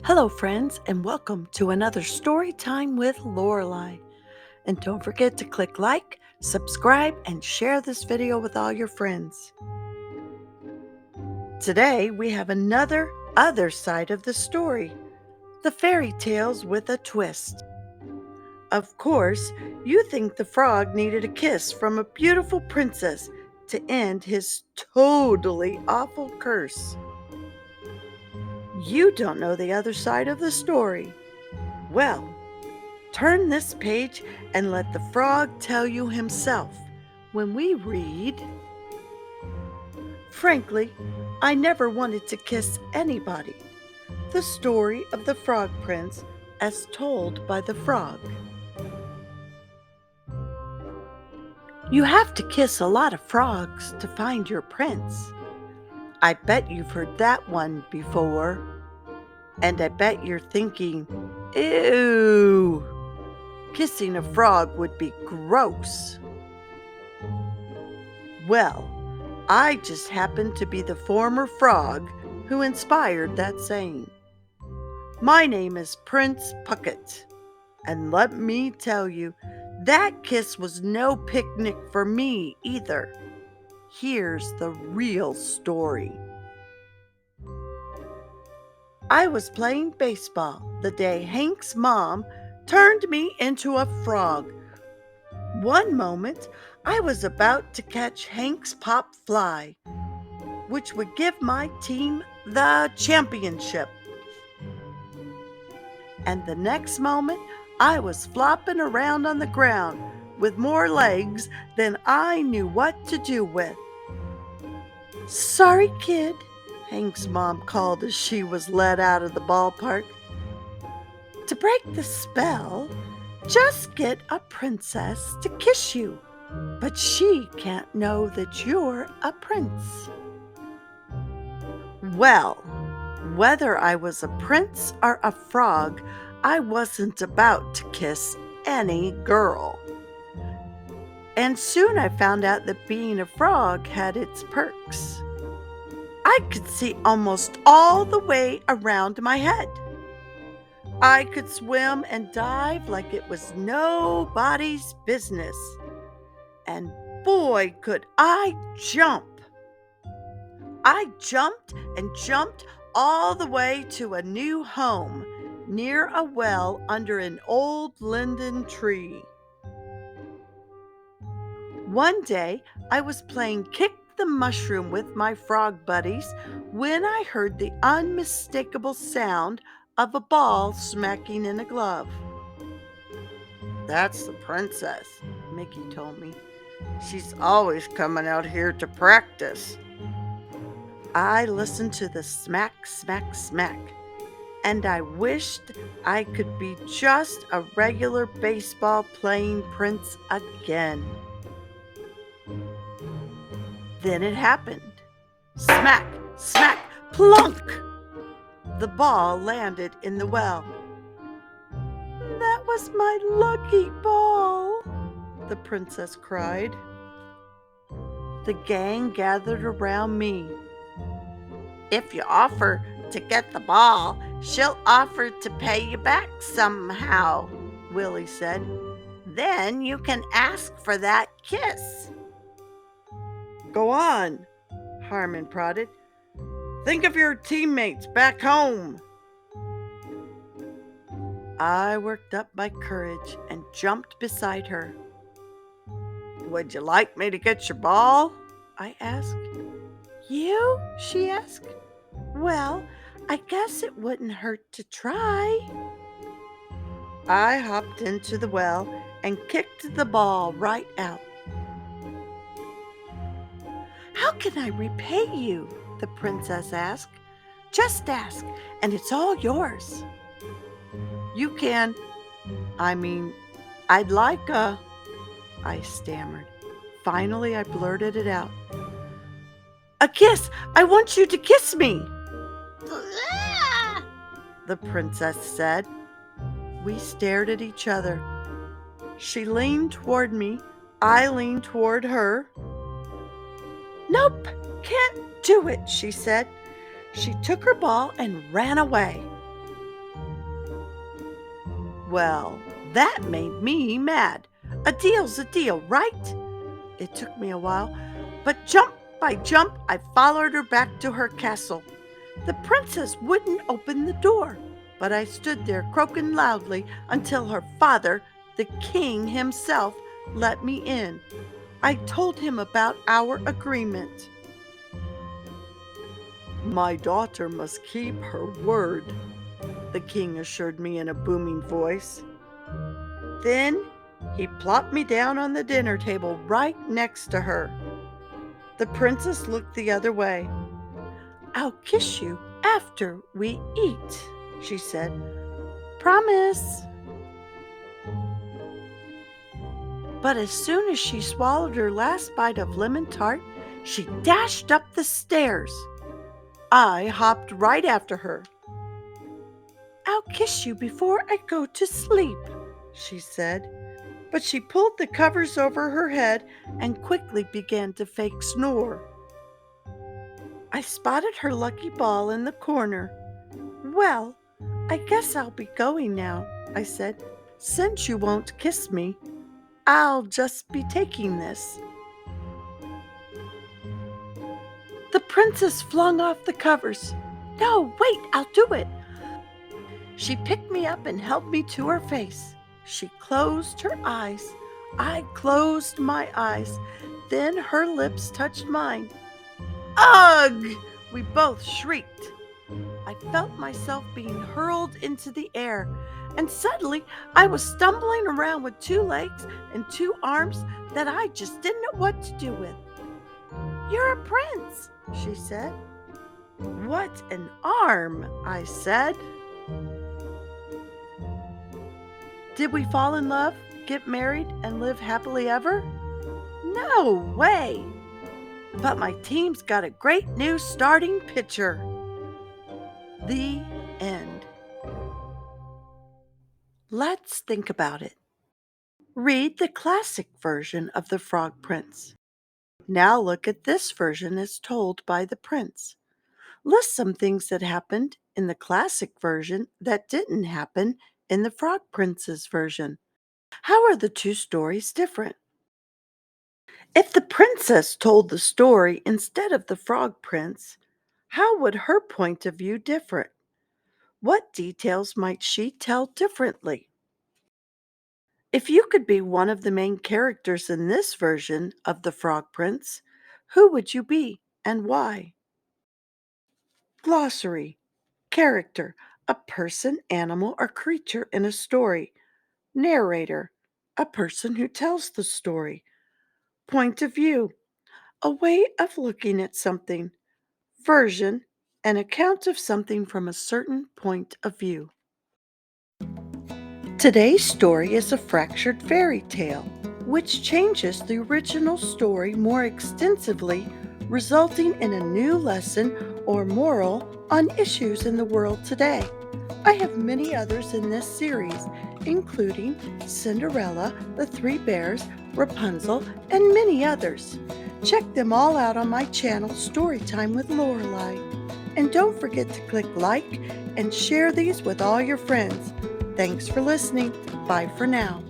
Hello, friends, and welcome to another story time with Lorelei. And don't forget to click like, subscribe, and share this video with all your friends. Today, we have another other side of the story, the fairy tales with a twist. Of course, you think the frog needed a kiss from a beautiful princess to end his totally awful curse. You don't know the other side of the story. Well, turn this page and let the frog tell you himself when we read, Frankly, I never wanted to kiss anybody. The story of the Frog Prince as told by the frog. You have to kiss a lot of frogs to find your prince. I bet you've heard that one before. And I bet you're thinking, ew, kissing a frog would be gross. Well, I just happen to be the former frog who inspired that saying. My name is Prince Puckett, and let me tell you, that kiss was no picnic for me either. Here's the real story. I was playing baseball the day Hank's mom turned me into a frog. One moment, I was about to catch Hank's pop fly, which would give my team the championship. And the next moment, I was flopping around on the ground with more legs than I knew what to do with. Sorry, kid, Hank's mom called as she was led out of the ballpark. To break the spell, just get a princess to kiss you, but she can't know that you're a prince. Well, whether I was a prince or a frog, I wasn't about to kiss any girl. And soon I found out that being a frog had its perks. I could see almost all the way around my head. I could swim and dive like it was nobody's business. And boy, could I jump! I jumped and jumped all the way to a new home near a well under an old linden tree. One day, I was playing kick the mushroom with my frog buddies when I heard the unmistakable sound of a ball smacking in a glove. That's the princess, Mickey told me. She's always coming out here to practice. I listened to the smack, smack, smack, and I wished I could be just a regular baseball playing prince again. Then it happened. Smack, smack, plunk! The ball landed in the well. That was my lucky ball, the princess cried. The gang gathered around me. If you offer to get the ball, she'll offer to pay you back somehow, Willie said. Then you can ask for that kiss. Go on, Harmon prodded. Think of your teammates back home. I worked up my courage and jumped beside her. Would you like me to get your ball? I asked. You? She asked. Well, I guess it wouldn't hurt to try. I hopped into the well and kicked the ball right out. How can I repay you? The princess asked. Just ask, and it's all yours. You can. I'd like a... I stammered. Finally, I blurted it out. A kiss! I want you to kiss me! The princess said. We stared at each other. She leaned toward me. I leaned toward her. Nope, can't do it, she said. She took her ball and ran away. Well, that made me mad. A deal's a deal, right? It took me a while, but jump by jump, I followed her back to her castle. The princess wouldn't open the door, but I stood there croaking loudly until her father, the king himself, let me in. I told him about our agreement. My daughter must keep her word, the king assured me in a booming voice. Then he plopped me down on the dinner table right next to her. The princess looked the other way. I'll kiss you after we eat, she said. Promise. But as soon as she swallowed her last bite of lemon tart, she dashed up the stairs. I hopped right after her. I'll kiss you before I go to sleep, she said. But she pulled the covers over her head and quickly began to fake snore. I spotted her lucky ball in the corner. Well, I guess I'll be going now, I said. Since you won't kiss me, I'll just be taking this. The princess flung off the covers. No, wait, I'll do it. She picked me up and held me to her face. She closed her eyes. I closed my eyes. Then her lips touched mine. Ugh! We both shrieked. I felt myself being hurled into the air, and suddenly I was stumbling around with 2 legs and 2 arms that I just didn't know what to do with. You're a prince, she said. What an arm, I said. Did we fall in love, get married, and live happily ever? No way! But my team's got a great new starting pitcher. The end. Let's think about it. Read the classic version of The Frog Prince. Now look at this version as told by the prince. List some things that happened in the classic version that didn't happen in the Frog Prince's version. How are the 2 stories different? If the princess told the story instead of the Frog Prince, how would her point of view differ? What details might she tell differently? If you could be one of the main characters in this version of The Frog Prince, who would you be and why? Glossary. Character. A person, animal, or creature in a story. Narrator. A person who tells the story. Point of view. A way of looking at something. Version. An account of something from a certain point of view. Today's story is a fractured fairy tale, which changes the original story more extensively, resulting in a new lesson or moral on issues in the world today. I have many others in this series, including Cinderella, The 3 Bears, Rapunzel, and many others. Check them all out on my channel, Storytime with Lorelei. And don't forget to click like and share these with all your friends. Thanks for listening. Bye for now.